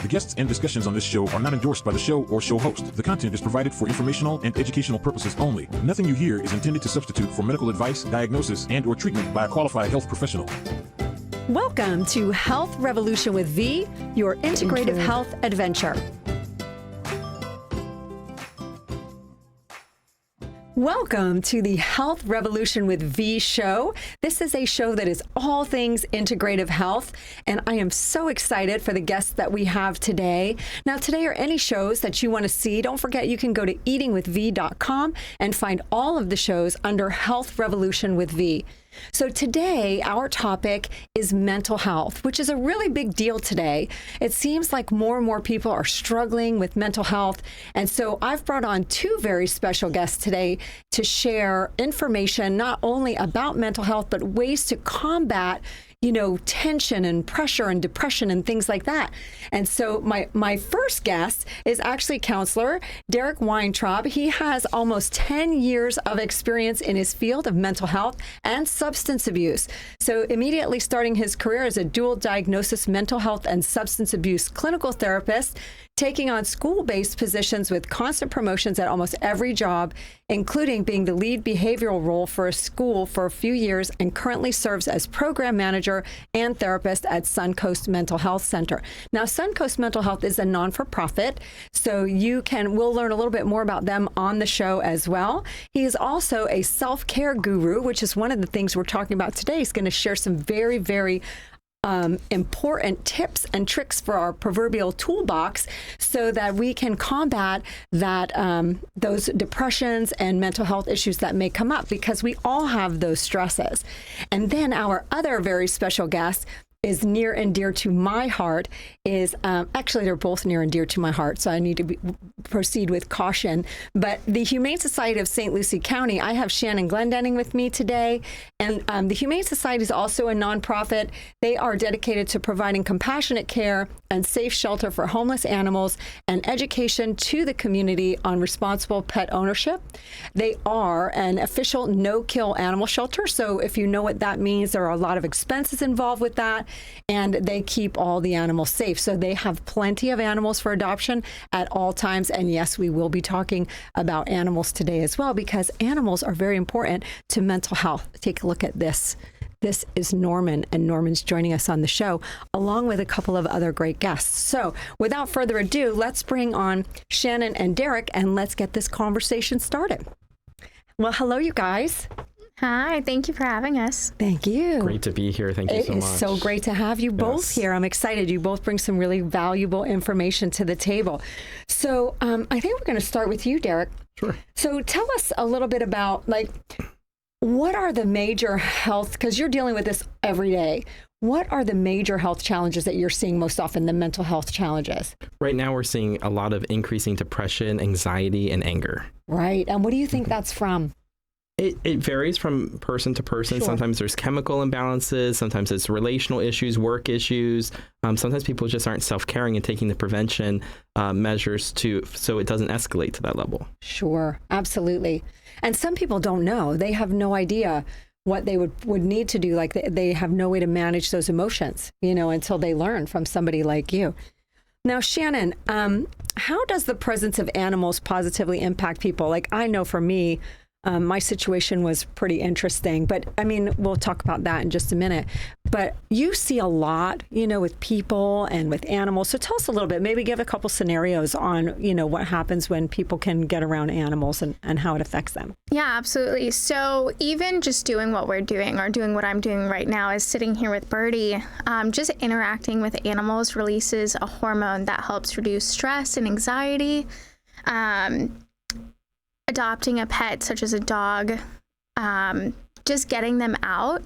The guests and discussions on this show are not endorsed by the show or show host. The content is provided for informational and educational purposes only. Nothing you hear is intended to substitute for medical advice, diagnosis, and or treatment by a qualified health professional. Welcome to Health Revolution with V, your integrative health adventure. Welcome to the Health Revolution with V show. This is a show that is all things integrative health, and I am so excited for the guests that we have today. Now, today or any shows that you want to see, don't forget you can go to eatingwithv.com and find all of the shows under Health Revolution with V. So today, our topic is mental health, which is a really big deal today. It seems like more and more people are struggling with mental health. And so I've brought on two very special guests today to share information not only about mental health, but ways to combat tension and pressure and depression and things like that. And so my first guest is actually counselor Derek Weintraub. He has almost 10 years of experience in his field of mental health and substance abuse. So immediately starting his career as a dual diagnosis mental health and substance abuse clinical therapist, taking on school-based positions with constant promotions at almost every job, including being the lead behavioral role for a school for a few years, and currently serves as program manager and therapist at Suncoast Mental Health Center. Now, Suncoast Mental Health is a non-for-profit, so we'll learn a little bit more about them on the show as well. He is also a self-care guru, which is one of the things we're talking about today. He's going to share some very, very important tips and tricks for our proverbial toolbox so that we can combat that those depressions and mental health issues that may come up, because we all have those stresses. And then our other very special guest is near and dear to my heart, actually they're both near and dear to my heart, so I need to proceed with caution. But the Humane Society of St. Lucie County, I have Shannon Glendinning with me today, and the Humane Society is also a nonprofit. They are dedicated to providing compassionate care and safe shelter for homeless animals and education to the community on responsible pet ownership. They are an official no-kill animal shelter, so if you know what that means, there are a lot of expenses involved with that, and they keep all the animals safe. So they have plenty of animals for adoption at all times. And yes, we will be talking about animals today as well, because animals are very important to mental health. Take a look at this. This is Norman, and Norman's joining us on the show, along with a couple of other great guests. So without further ado, let's bring on Shannon and Derek, and let's get this conversation started. Well, hello, you guys. Hi, thank you for having us. Thank you. Great to be here. Thank you so much. It is so great to have you both here. I'm excited. You both bring some really valuable information to the table. So I think we're going to start with you, Derek. Sure. So tell us a little bit about, what are the major health, because you're dealing with this every day. What are the major health challenges that you're seeing most often, the mental health challenges? Right now, we're seeing a lot of increasing depression, anxiety, and anger. Right. And what do you think that's from? It varies from person to person. Sure. Sometimes there's chemical imbalances. Sometimes it's relational issues, work issues. Sometimes people just aren't self-caring and taking the prevention measures so it doesn't escalate to that level. Sure, absolutely. And some people don't know. They have no idea what they would need to do. Like they have no way to manage those emotions, until they learn from somebody like you. Now, Shannon, how does the presence of animals positively impact people? Like, I know for me, my situation was pretty interesting, but we'll talk about that in just a minute. But you see a lot, with people and with animals. So tell us a little bit, maybe give a couple scenarios on, what happens when people can get around animals and how it affects them. Yeah, absolutely. So even just doing what we're doing, or doing what I'm doing right now, is sitting here with Birdie, just interacting with animals releases a hormone that helps reduce stress and anxiety. Adopting a pet such as a dog, just getting them out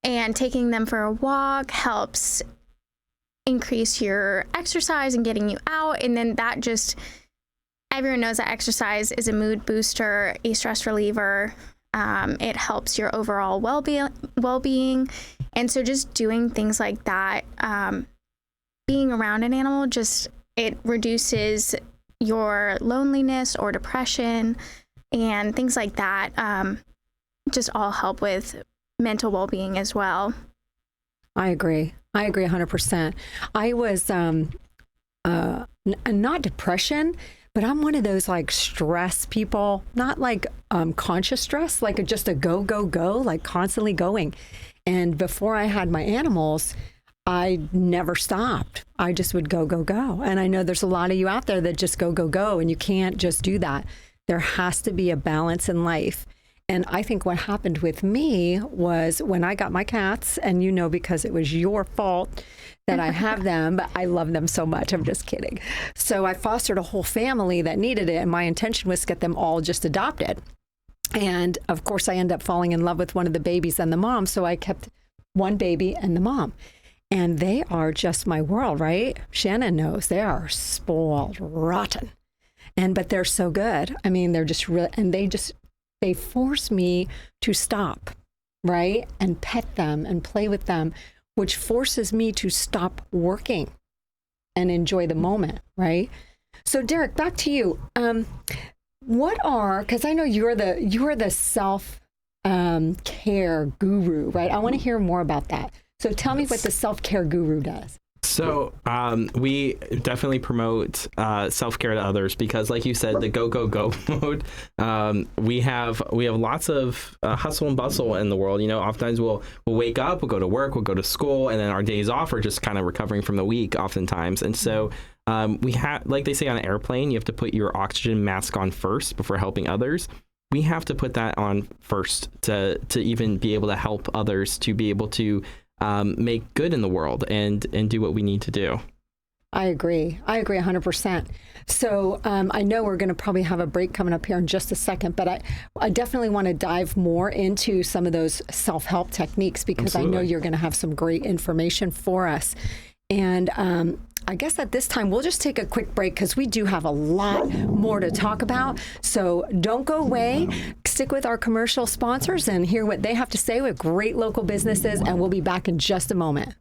and taking them for a walk helps increase your exercise and getting you out. And then everyone knows that exercise is a mood booster, a stress reliever. It helps your overall well-being. And so just doing things like that, being around an animal, it reduces your loneliness or depression and things like that, just all help with mental well-being as well. I agree 100%. I was not depression, but I'm one of those like stress people, not like conscious stress, like just a go, go, go, like constantly going. And before I had my animals, I never stopped. I just would go, go, go. And I know there's a lot of you out there that just go, go, go, and you can't just do that. There has to be a balance in life. And I think what happened with me was when I got my cats, and you know, because it was your fault that I have them, but I love them so much. I'm just kidding. So I fostered a whole family that needed it. And my intention was to get them all just adopted. And of course, I ended up falling in love with one of the babies and the mom. So I kept one baby and the mom. And they are just my world, right? Shannon knows they are spoiled rotten. But they're so good. I mean, they're just real, and they force me to stop, right? And pet them and play with them, which forces me to stop working and enjoy the moment, right? So Derek, back to you. Because I know you're the self care guru, right? I want to hear more about that. So tell me what the self-care guru does. So we definitely promote self-care to others because, like you said, the go, go, go mode, we have lots of hustle and bustle in the world. You know, oftentimes we'll wake up, we'll go to work, we'll go to school, and then our days off are just kind of recovering from the week oftentimes. And so we have, like they say on an airplane, you have to put your oxygen mask on first before helping others. We have to put that on first to even be able to help others to be able to make good in the world and do what we need to do. I agree 100%. So I know we're going to probably have a break coming up here in just a second, but I definitely want to dive more into some of those self-help techniques because Absolutely. I know you're going to have some great information for us. And I guess at this time, we'll just take a quick break because we do have a lot more to talk about. So don't go away. Stick with our commercial sponsors and hear what they have to say with great local businesses. And we'll be back in just a moment.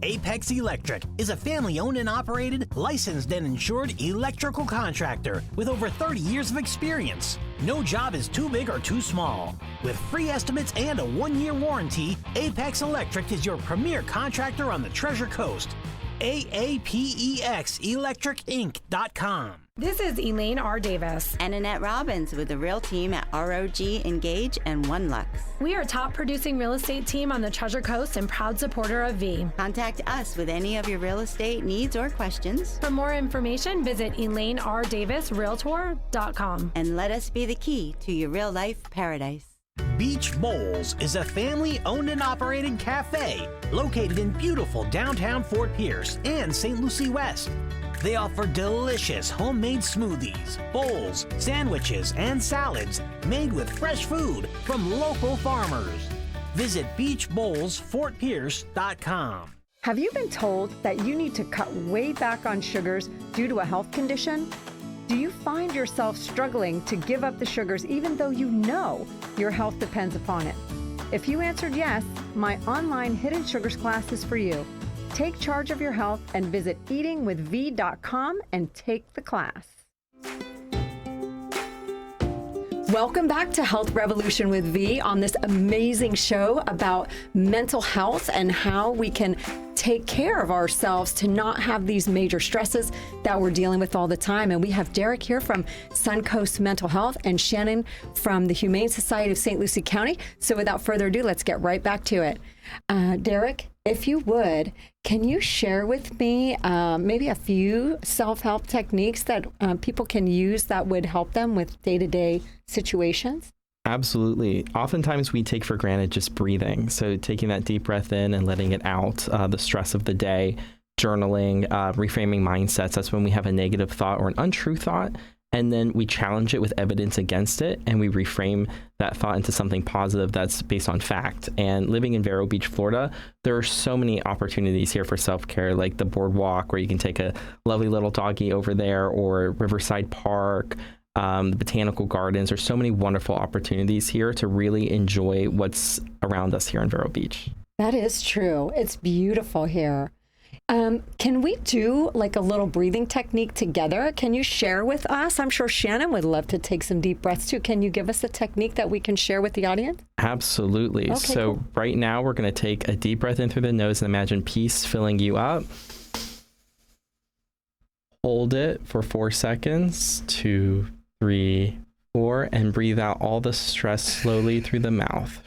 Aapex Electric is a family-owned and operated, licensed and insured electrical contractor with over 30 years of experience. No job is too big or too small. With free estimates and a 1-year warranty, Aapex Electric is your premier contractor on the Treasure Coast. AAPEXElectricinc.com. This is Elaine R. Davis and Annette Robbins with the Real Team at ROG, Engage, and One Lux. We are top producing real estate team on the Treasure Coast and proud supporter of V. Contact us with any of your real estate needs or questions. For more information, visit ElaineRDavisRealtor.com. And let us be the key to your real life paradise. Beach Bowls is a family-owned and operated cafe located in beautiful downtown Fort Pierce and St. Lucie West. They offer delicious homemade smoothies, bowls, sandwiches, and salads made with fresh food from local farmers. Visit beachbowlsfortpierce.com. Have you been told that you need to cut way back on sugars due to a health condition? Do you find yourself struggling to give up the sugars even though you know your health depends upon it? If you answered yes, my online Hidden Sugars class is for you. Take charge of your health and visit eatingwithv.com and take the class. Welcome back to Health Revolution with V on this amazing show about mental health and how we can take care of ourselves to not have these major stresses that we're dealing with all the time. And we have Derek here from Suncoast Mental Health and Shannon from the Humane Society of St. Lucie County. So without further ado, let's get right back to it. Derek, if you would, can you share with me maybe a few self-help techniques that people can use that would help them with day-to-day situations? Absolutely. Oftentimes we take for granted just breathing. So taking that deep breath in and letting it out, the stress of the day, journaling, reframing mindsets. That's when we have a negative thought or an untrue thought. And then we challenge it with evidence against it, and we reframe that thought into something positive that's based on fact. And living in Vero Beach, Florida, there are so many opportunities here for self-care, like the boardwalk, where you can take a lovely little doggy over there, or Riverside Park, the botanical gardens. There's so many wonderful opportunities here to really enjoy what's around us here in Vero Beach. That is true. It's beautiful here. Can we do like a little breathing technique together? Can you share with us? I'm sure Shannon would love to take some deep breaths too. Can you give us a technique that we can share with the audience? Absolutely. Okay, so cool. right now we're going to take a deep breath in through the nose and imagine peace filling you up. Hold it for 4 seconds, 2, 3, 4, and breathe out all the stress slowly through the mouth.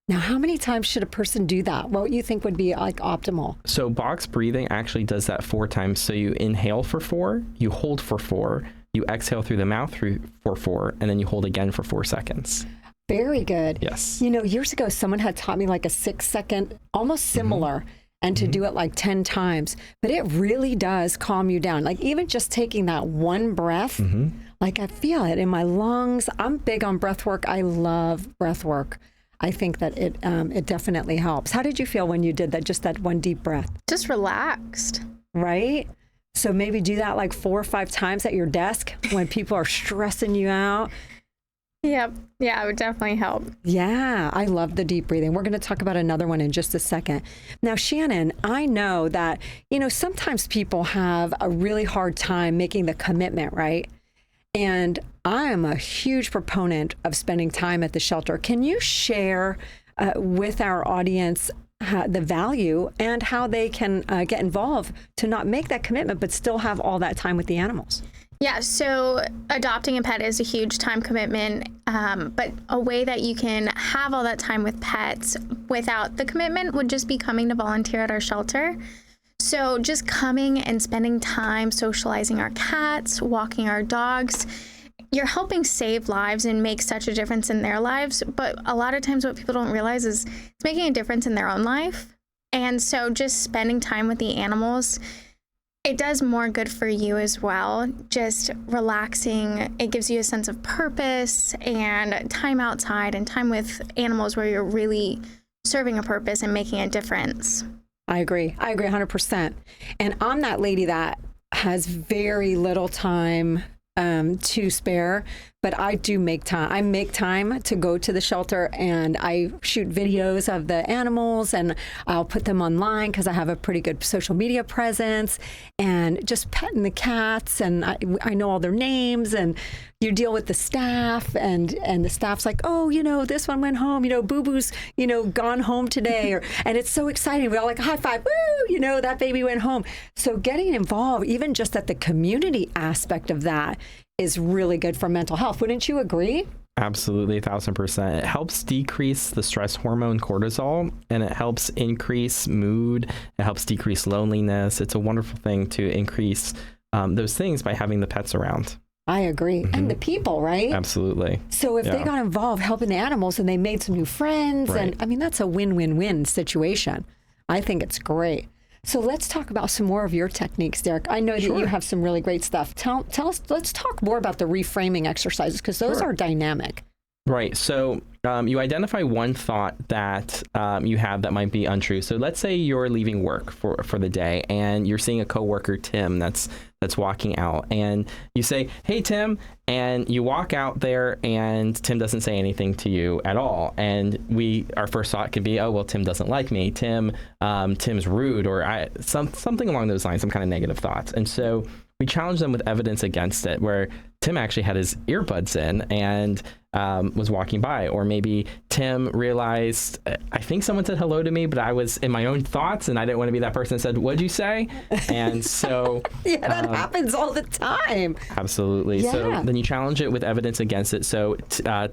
Now, how many times should a person do that? What you think would be like optimal? So box breathing actually does that 4 times. So you inhale for 4, you hold for 4, you exhale through the mouth for 4, and then you hold again for 4 seconds. Very good. Yes. You know, years ago, someone had taught me like a 6-second, almost similar, and to do it like 10 times. But it really does calm you down. Like even just taking that one breath, like I feel it in my lungs. I'm big on breath work. I love breath work. I think that it definitely helps. How did you feel when you did that, just that one deep breath? Just relaxed. Right? So maybe do that like 4 or 5 times at your desk when people are stressing you out. Yep. Yeah, it would definitely help. Yeah, I love the deep breathing. We're going to talk about another one in just a second. Now, Shannon, I know that, you know, sometimes people have a really hard time making the commitment, right? And I am a huge proponent of spending time at the shelter. Can you share with our audience the value and how they can get involved to not make that commitment, but still have all that time with the animals? Yeah, so adopting a pet is a huge time commitment, but a way that you can have all that time with pets without the commitment would just be coming to volunteer at our shelter. So just coming and spending time socializing our cats, walking our dogs, you're helping save lives and make such a difference in their lives. But a lot of times what people don't realize is it's making a difference in their own life. And so just spending time with the animals, it does more good for you as well. Just relaxing, it gives you a sense of purpose and time outside and time with animals where you're really serving a purpose and making a difference. I agree 100%. And I'm that lady that has very little time to spare, but I do make time. I make time to go to the shelter and I shoot videos of the animals and I'll put them online because I have a pretty good social media presence and just petting the cats and I know all their names and you deal with the staff and the staff's like, oh, you know, this one went home, you know, Boo Boo's, you know, gone home today. And it's so exciting. We all like high five, woo, you know, that baby went home. So getting involved, even just at the community aspect of that is really good for mental health. Wouldn't you agree? Absolutely, 1000%. It helps decrease the stress hormone cortisol, and it helps increase mood. It helps decrease loneliness. It's a wonderful thing to increase those things by having the pets around. I agree. And the people, right? Absolutely. So if they got involved helping the animals and they made some new friends, and I mean, that's a win-win-win situation. I think it's great. So let's talk about some more of your techniques, Derek. I know that you have some really great stuff. Tell us, let's talk more about the reframing exercises because those are dynamic. Right. So you identify one thought that you have that might be untrue. So let's say you're leaving work for the day and you're seeing a coworker, Tim, that's walking out, and you say, "Hey, Tim," and you walk out there and Tim doesn't say anything to you at all. And our first thought could be, "Oh, well, Tim doesn't like me. Tim's rude," or something along those lines, some kind of negative thoughts. And so we challenge them with evidence against it, where Tim actually had his earbuds in and was walking by. Or maybe Tim realized, I think someone said hello to me, but I was in my own thoughts and I didn't want to be that person that said, "What'd you say?" And so... yeah, that happens all the time. Absolutely. Yeah. So then you challenge it with evidence against it. So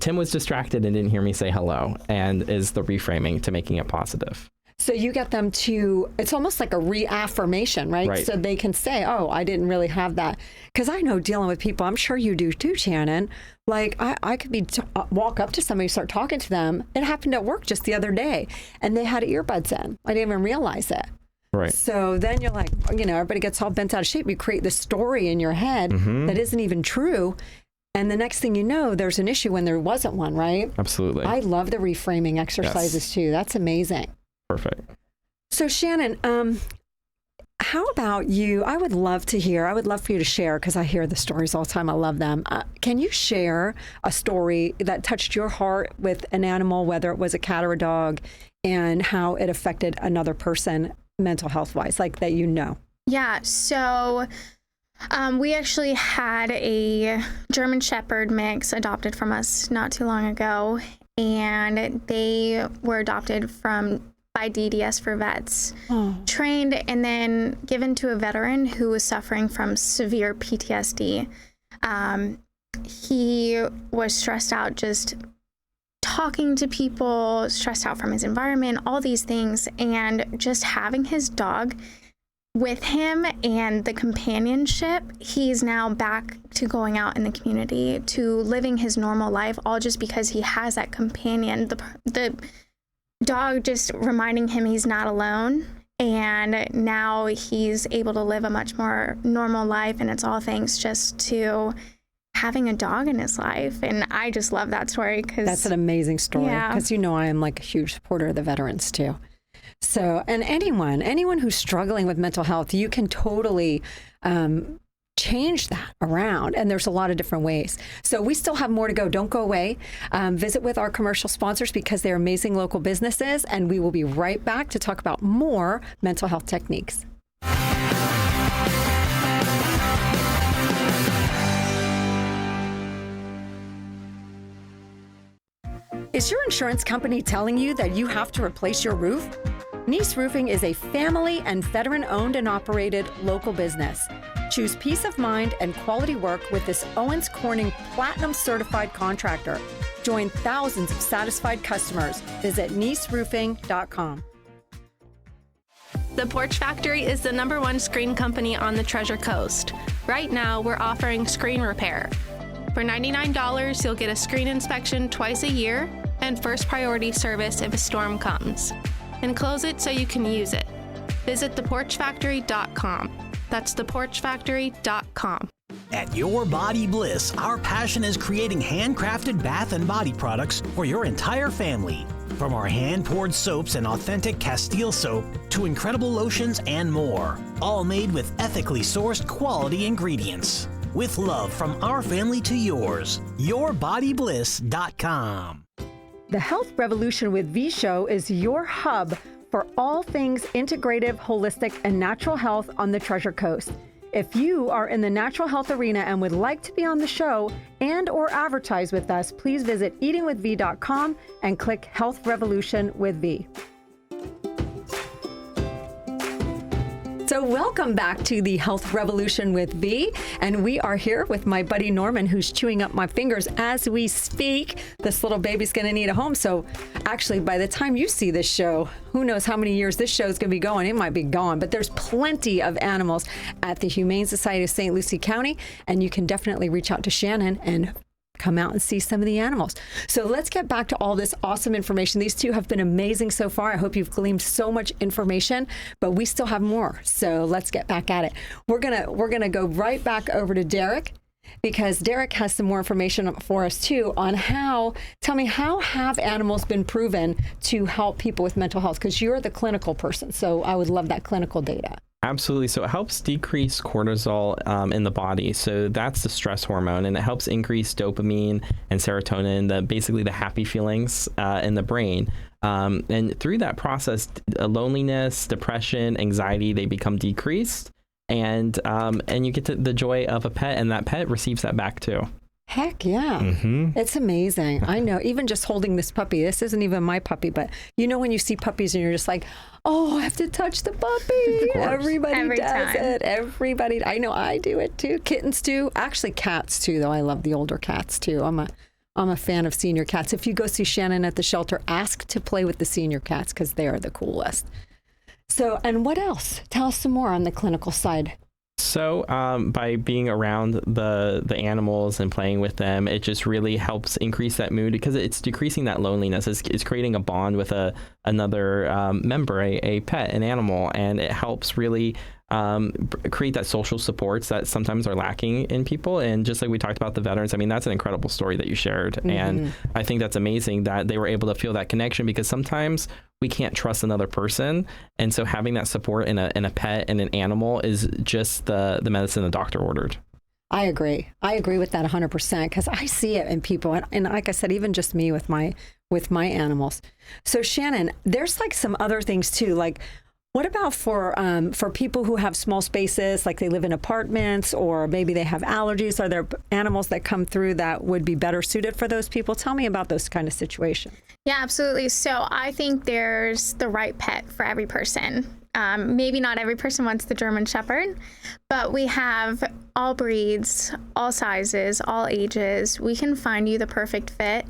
Tim was distracted and didn't hear me say hello, and is the reframing to making it positive. So you get them to, it's almost like a reaffirmation, right? So they can say, oh, I didn't really have that. Because I know dealing with people, I'm sure you do too, Shannon. Like I could walk up to somebody, start talking to them. It happened at work just the other day and they had earbuds in. I didn't even realize it. Right. So then you're like, you know, everybody gets all bent out of shape. You create this story in your head that isn't even true. And the next thing you know, there's an issue when there wasn't one, right? Absolutely. I love the reframing exercises too. That's amazing. Perfect. So Shannon, how about you? I would love for you to share, because I hear the stories all the time. I love them. Can you share a story that touched your heart with an animal, whether it was a cat or a dog, and how it affected another person mental health wise, like that you know? Yeah, so we actually had a German Shepherd mix adopted from us not too long ago, and they were adopted by DDS for Vets, trained and then given to a veteran who was suffering from severe PTSD. He was stressed out just talking to people, stressed out from his environment, all these things, and just having his dog with him and the companionship, he's now back to going out in the community, to living his normal life, all just because he has that companion. The dog just reminding him he's not alone, and now he's able to live a much more normal life, and it's all thanks just to having a dog in his life. And I just love that story, because that's an amazing story, because I am like a huge supporter of the veterans too. So, and anyone who's struggling with mental health, you can totally change that around. And there's a lot of different ways. So we still have more to go. Don't go away. Visit with our commercial sponsors, because they're amazing local businesses. And we will be right back to talk about more mental health techniques. Is your insurance company telling you that you have to replace your roof? Neese Roofing is a family and veteran-owned and operated local business. Choose peace of mind and quality work with this Owens Corning Platinum Certified contractor. Join thousands of satisfied customers. Visit neeseroofing.com. The Porch Factory is the #1 screen company on the Treasure Coast. Right now, we're offering screen repair. For $99, you'll get a screen inspection twice a year and first priority service if a storm comes. Enclose it so you can use it. Visit theporchfactory.com. That's theporchfactory.com. At Your Body Bliss, our passion is creating handcrafted bath and body products for your entire family. From our hand-poured soaps and authentic Castile soap to incredible lotions and more, all made with ethically sourced quality ingredients. With love from our family to yours, yourbodybliss.com. The Health Revolution with V Show is your hub for all things integrative, holistic, and natural health on the Treasure Coast. If you are in the natural health arena and would like to be on the show and or advertise with us, please visit eatingwithv.com and click Health Revolution with V. So welcome back to the Health Revolution with V, and we are here with my buddy Norman, who's chewing up my fingers as we speak. This little baby's going to need a home. So actually, by the time you see this show, who knows how many years this show is going to be going. It might be gone, but there's plenty of animals at the Humane Society of St. Lucie County, and you can definitely reach out to Shannon and come out and see some of the animals. So let's get back to all this awesome information. These two have been amazing so far. I hope you've gleaned so much information, but we still have more. So let's get back at it. We're gonna go right back over to Derek, because Derek has some more information for us too on how have animals been proven to help people with mental health? Because you're the clinical person, so I would love that clinical data. Absolutely. So it helps decrease cortisol in the body. So that's the stress hormone, and it helps increase dopamine and serotonin, basically the happy feelings in the brain. And through that process, loneliness, depression, anxiety, they become decreased, and you get to the joy of a pet, and that pet receives that back too. Heck yeah. Mm-hmm. It's amazing. I know, even just holding this puppy, this isn't even my puppy, but you know when you see puppies and you're just like, oh, I have to touch the puppy. Everybody does it. Everybody. I know I do it too. Kittens too. Actually, cats too, though. I love the older cats too. I'm a fan of senior cats. If you go see Shannon at the shelter, ask to play with the senior cats, because they are the coolest. So, and what else? Tell us some more on the clinical side. So by being around the animals and playing with them, it just really helps increase that mood, because it's decreasing that loneliness. It's creating a bond with another member, a pet, an animal, and it helps really create that social supports that sometimes are lacking in people. And just like we talked about the veterans, I mean, that's an incredible story that you shared. And I think that's amazing that they were able to feel that connection, because sometimes we can't trust another person. And so having that support in a pet and an animal is just the medicine the doctor ordered. I agree. I agree with that 100%, because I see it in people. And like I said, even just me with my animals. So Shannon, there's like some other things too. Like, what about for people who have small spaces, like they live in apartments, or maybe they have allergies? Are there animals that come through that would be better suited for those people? Tell me about those kind of situations. Yeah, absolutely. So I think there's the right pet for every person. Maybe not every person wants the German Shepherd, but we have all breeds, all sizes, all ages. We can find you the perfect fit.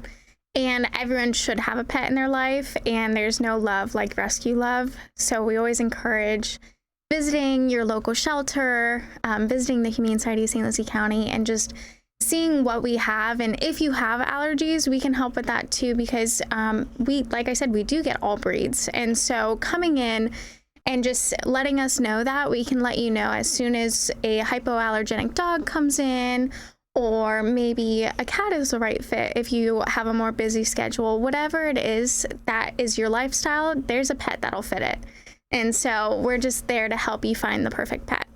And everyone should have a pet in their life, and there's no love like rescue love. So we always encourage visiting your local shelter, visiting the Humane Society of St. Lucie County, and just seeing what we have. And if you have allergies, we can help with that too, because like I said, we do get all breeds. And so coming in and just letting us know that, we can let you know as soon as a hypoallergenic dog comes in, or maybe a cat is the right fit if you have a more busy schedule. Whatever it is that is your lifestyle, there's a pet that'll fit it. And so we're just there to help you find the perfect pet.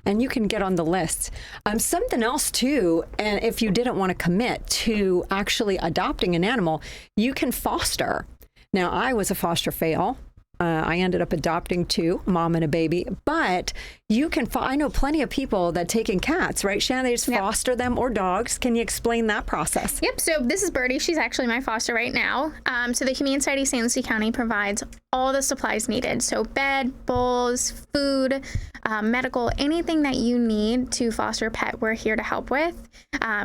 And you can get on the list. Something else too, and if you didn't want to commit to actually adopting an animal, you can foster. Now, I was a foster fail. I ended up adopting two, mom and a baby, but you can, I know plenty of people that take in cats, right, Shannon? They just foster them, or dogs. Can you explain that process? Yep. So this is Birdie. She's actually my foster right now. So the Humane Society of St. Lucie County provides all the supplies needed. So bed, bowls, food, medical, anything that you need to foster a pet, we're here to help with.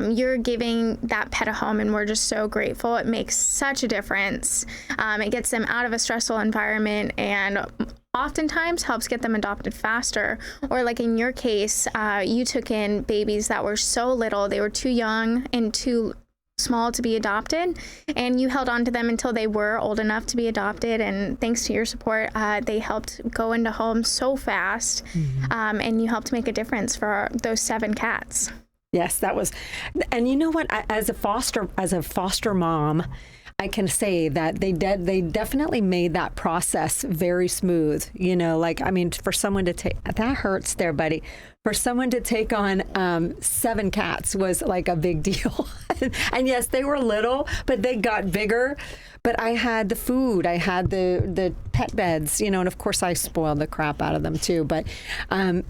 You're giving that pet a home, and we're just so grateful. It makes such a difference. It gets them out of a stressful environment, and oftentimes helps get them adopted faster. Or like in your case, you took in babies that were so little, they were too young and too small to be adopted, and you held on to them until they were old enough to be adopted. And thanks to your support, they helped go into homes so fast, and you helped make a difference for those 7 cats. Yes, that was, and you know what? As a foster mom, I can say that they definitely made that process very smooth. You know, like, I mean, for someone to take, that hurts there, buddy. For someone to take on 7 cats was like a big deal. And yes, they were little, but they got bigger. But I had the food, I had the pet beds, you know, and of course I spoiled the crap out of them too. But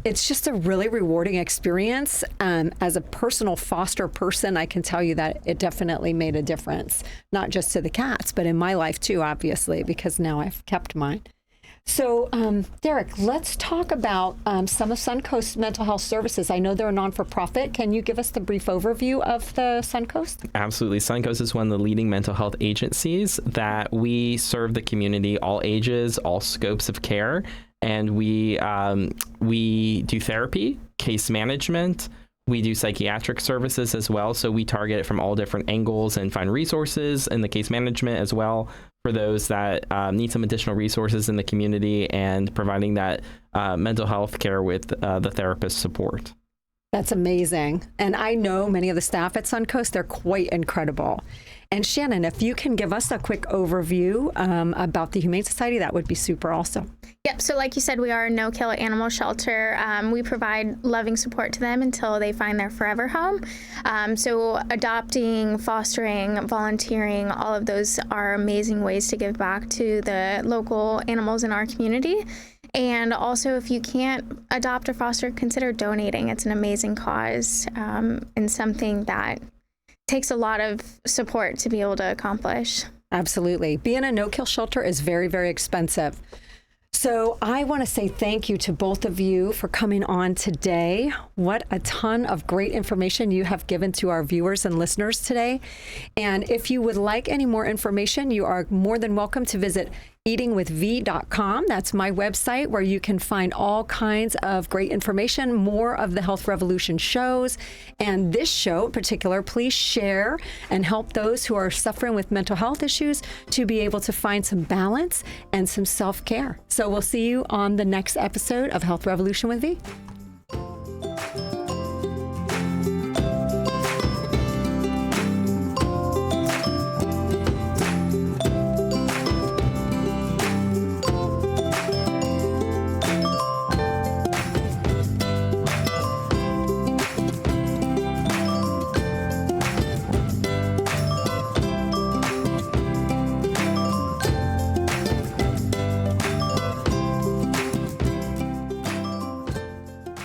it's just a really rewarding experience. As a personal foster person, I can tell you that it definitely made a difference, not just to the cats, but in my life too, obviously, because now I've kept mine. So, Derek, let's talk about some of Suncoast Mental Health Services. I know they're a non-for-profit. Can you give us the brief overview of the Suncoast? Absolutely. Suncoast is one of the leading mental health agencies that we serve the community, all ages, all scopes of care. And we do therapy, case management. We do psychiatric services as well. So we target it from all different angles and find resources in the case management as well for those that need some additional resources in the community, and providing that mental health care with the therapist support. That's amazing. And I know many of the staff at Suncoast, they're quite incredible. And Shannon, if you can give us a quick overview about the Humane Society, that would be super also. Yep. So like you said, we are a no-kill animal shelter. We provide loving support to them until they find their forever home. So adopting, fostering, volunteering, all of those are amazing ways to give back to the local animals in our community. And also, if you can't adopt or foster, consider donating. It's an amazing cause, and something that takes a lot of support to be able to accomplish. Absolutely. Being a no-kill shelter is very, very expensive. So I want to say thank you to both of you for coming on today. What a ton of great information you have given to our viewers and listeners today. And if you would like any more information, you are more than welcome to visit eatingwithv.com. That's my website where you can find all kinds of great information, more of the Health Revolution shows. And this show in particular, please share and help those who are suffering with mental health issues to be able to find some balance and some self-care. So we'll see you on the next episode of Health Revolution with V.